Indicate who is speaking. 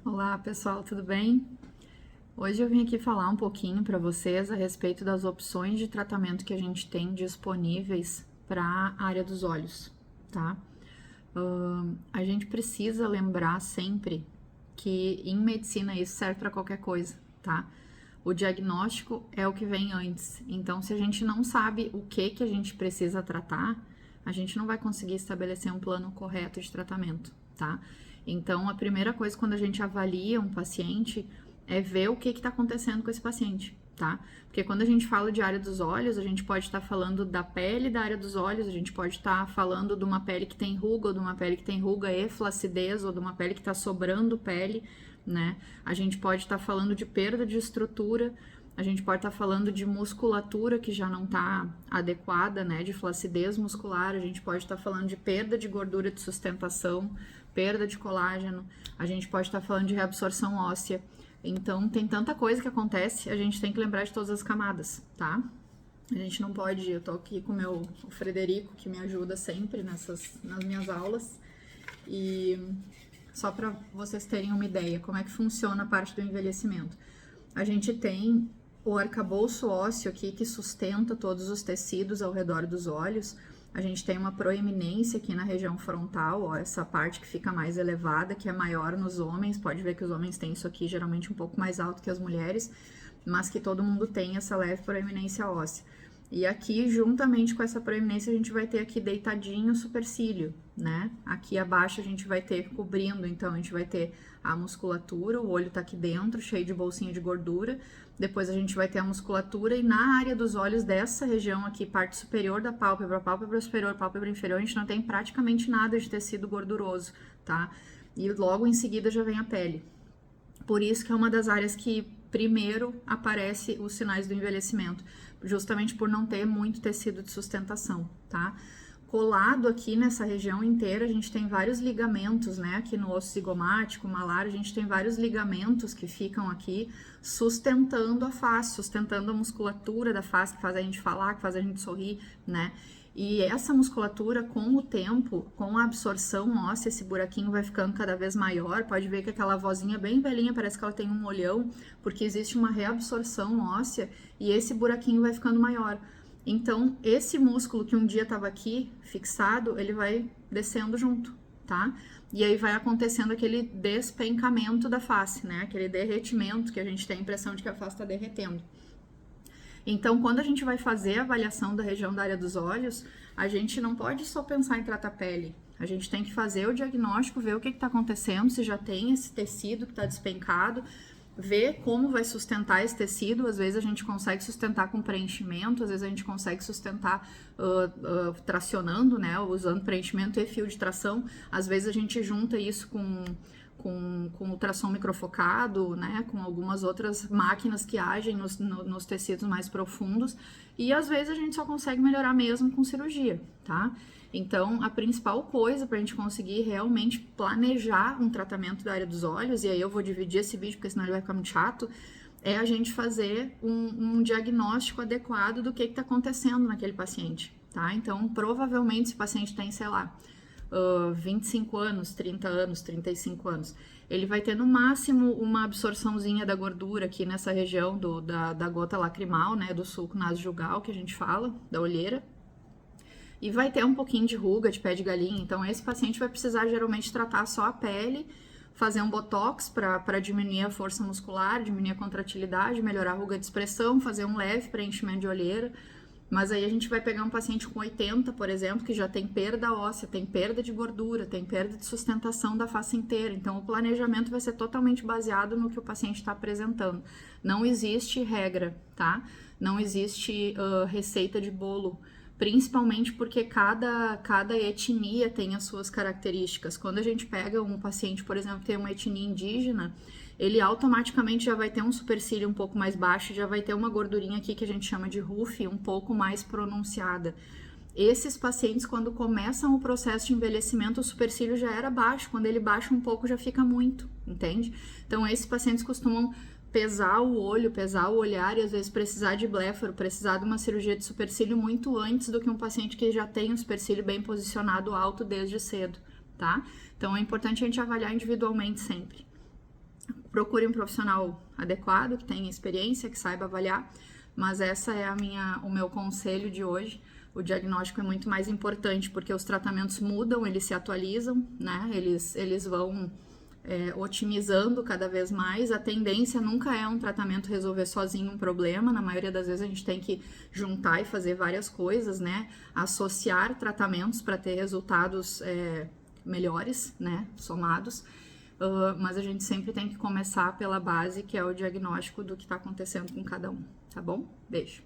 Speaker 1: Olá pessoal, tudo bem? Hoje eu vim aqui falar um pouquinho para vocês a respeito das opções de tratamento que a gente tem disponíveis para a área dos olhos, tá? A gente precisa lembrar sempre que em medicina isso serve para qualquer coisa, tá? O diagnóstico é o que vem antes, então se a gente não sabe o que a gente precisa tratar, a gente não vai conseguir estabelecer um plano correto de tratamento, tá? Então, a primeira coisa quando a gente avalia um paciente é ver o que está acontecendo com esse paciente, tá? Porque quando a gente fala de área dos olhos, a gente pode estar falando da pele da área dos olhos, a gente pode estar falando de uma pele que tem ruga, ou de uma pele que tem ruga e flacidez, ou de uma pele que está sobrando pele, né? A gente pode estar falando de perda de estrutura, a gente pode estar falando de musculatura que já não está adequada, né? De flacidez muscular, a gente pode estar falando de perda de gordura de sustentação, perda de colágeno, a gente pode estar falando de reabsorção óssea. Então, tem tanta coisa que acontece, a gente tem que lembrar de todas as camadas, tá? A gente não pode, eu tô aqui com o Frederico, que me ajuda sempre nas minhas aulas, e só para vocês terem uma ideia como é que funciona a parte do envelhecimento. A gente tem o arcabouço ósseo aqui que sustenta todos os tecidos ao redor dos olhos. A gente tem uma proeminência aqui na região frontal, ó, essa parte que fica mais elevada, que é maior nos homens. Pode ver que os homens têm isso aqui geralmente um pouco mais alto que as mulheres, mas que todo mundo tem essa leve proeminência óssea. E aqui, juntamente com essa proeminência, a gente vai ter aqui deitadinho o supercílio, né? Aqui abaixo a gente vai ter cobrindo, então a gente vai ter a musculatura, o olho tá aqui dentro, cheio de bolsinha de gordura. Depois a gente vai ter a musculatura e na área dos olhos dessa região aqui, parte superior da pálpebra superior, pálpebra inferior, a gente não tem praticamente nada de tecido gorduroso, tá? E logo em seguida já vem a pele. Por isso que é uma das áreas que primeiro aparece os sinais do envelhecimento, justamente por não ter muito tecido de sustentação, tá? Colado aqui nessa região inteira, a gente tem vários ligamentos, né? Aqui no osso zigomático, malar, a gente tem vários ligamentos que ficam aqui sustentando a face, sustentando a musculatura da face, que faz a gente falar, que faz a gente sorrir, né? E essa musculatura, com o tempo, com a absorção óssea, esse buraquinho vai ficando cada vez maior. Pode ver que aquela vozinha bem velhinha, parece que ela tem um olhão, porque existe uma reabsorção óssea e esse buraquinho vai ficando maior. Então, esse músculo que um dia estava aqui, fixado, ele vai descendo junto, tá? E aí vai acontecendo aquele despencamento da face, né? Aquele derretimento que a gente tem a impressão de que a face está derretendo. Então, quando a gente vai fazer a avaliação da região da área dos olhos, a gente não pode só pensar em tratar a pele. A gente tem que fazer o diagnóstico, ver o que está acontecendo, se já tem esse tecido que está despencado, ver como vai sustentar esse tecido. Às vezes a gente consegue sustentar com preenchimento, às vezes a gente consegue sustentar tracionando, né, usando preenchimento e fio de tração. Às vezes a gente junta isso com ultrassom microfocado, né, com algumas outras máquinas que agem nos tecidos mais profundos, e às vezes a gente só consegue melhorar mesmo com cirurgia, tá? Então, a principal coisa para a gente conseguir realmente planejar um tratamento da área dos olhos, e aí eu vou dividir esse vídeo porque senão ele vai ficar muito chato, é a gente fazer um diagnóstico adequado do que está acontecendo naquele paciente, tá? Então, provavelmente esse paciente tem, sei lá, 25 anos, 30 anos, 35 anos, ele vai ter no máximo uma absorçãozinha da gordura aqui nessa região da gota lacrimal, né, do sulco nasojugal que a gente fala, da olheira, e vai ter um pouquinho de ruga, de pé de galinha. Então esse paciente vai precisar geralmente tratar só a pele, fazer um botox para diminuir a força muscular, diminuir a contratilidade, melhorar a ruga de expressão, fazer um leve preenchimento de olheira. Mas aí a gente vai pegar um paciente com 80, por exemplo, que já tem perda óssea, tem perda de gordura, tem perda de sustentação da face inteira. Então, o planejamento vai ser totalmente baseado no que o paciente está apresentando. Não existe regra, tá? Não existe receita de bolo, principalmente porque cada etnia tem as suas características. Quando a gente pega um paciente, por exemplo, que tem uma etnia indígena, ele automaticamente já vai ter um supercílio um pouco mais baixo, já vai ter uma gordurinha aqui que a gente chama de rufe um pouco mais pronunciada. Esses pacientes, quando começam o processo de envelhecimento, o supercílio já era baixo, quando ele baixa um pouco já fica muito, entende? Então esses pacientes costumam pesar o olho, pesar o olhar e às vezes precisar de bléfaro, precisar de uma cirurgia de supercílio muito antes do que um paciente que já tem o supercílio bem posicionado alto desde cedo, tá? Então é importante a gente avaliar individualmente sempre. procure um profissional adequado, que tenha experiência, que saiba avaliar, mas essa é o meu conselho de hoje. O diagnóstico é muito mais importante porque os tratamentos mudam, eles se atualizam, né? Eles vão otimizando cada vez mais. A tendência nunca é um tratamento resolver sozinho um problema. Na maioria das vezes a gente tem que juntar e fazer várias coisas, né? Associar tratamentos para ter resultados melhores, né? Somados. Mas a gente sempre tem que começar pela base, que é o diagnóstico do que está acontecendo com cada um, tá bom? Beijo!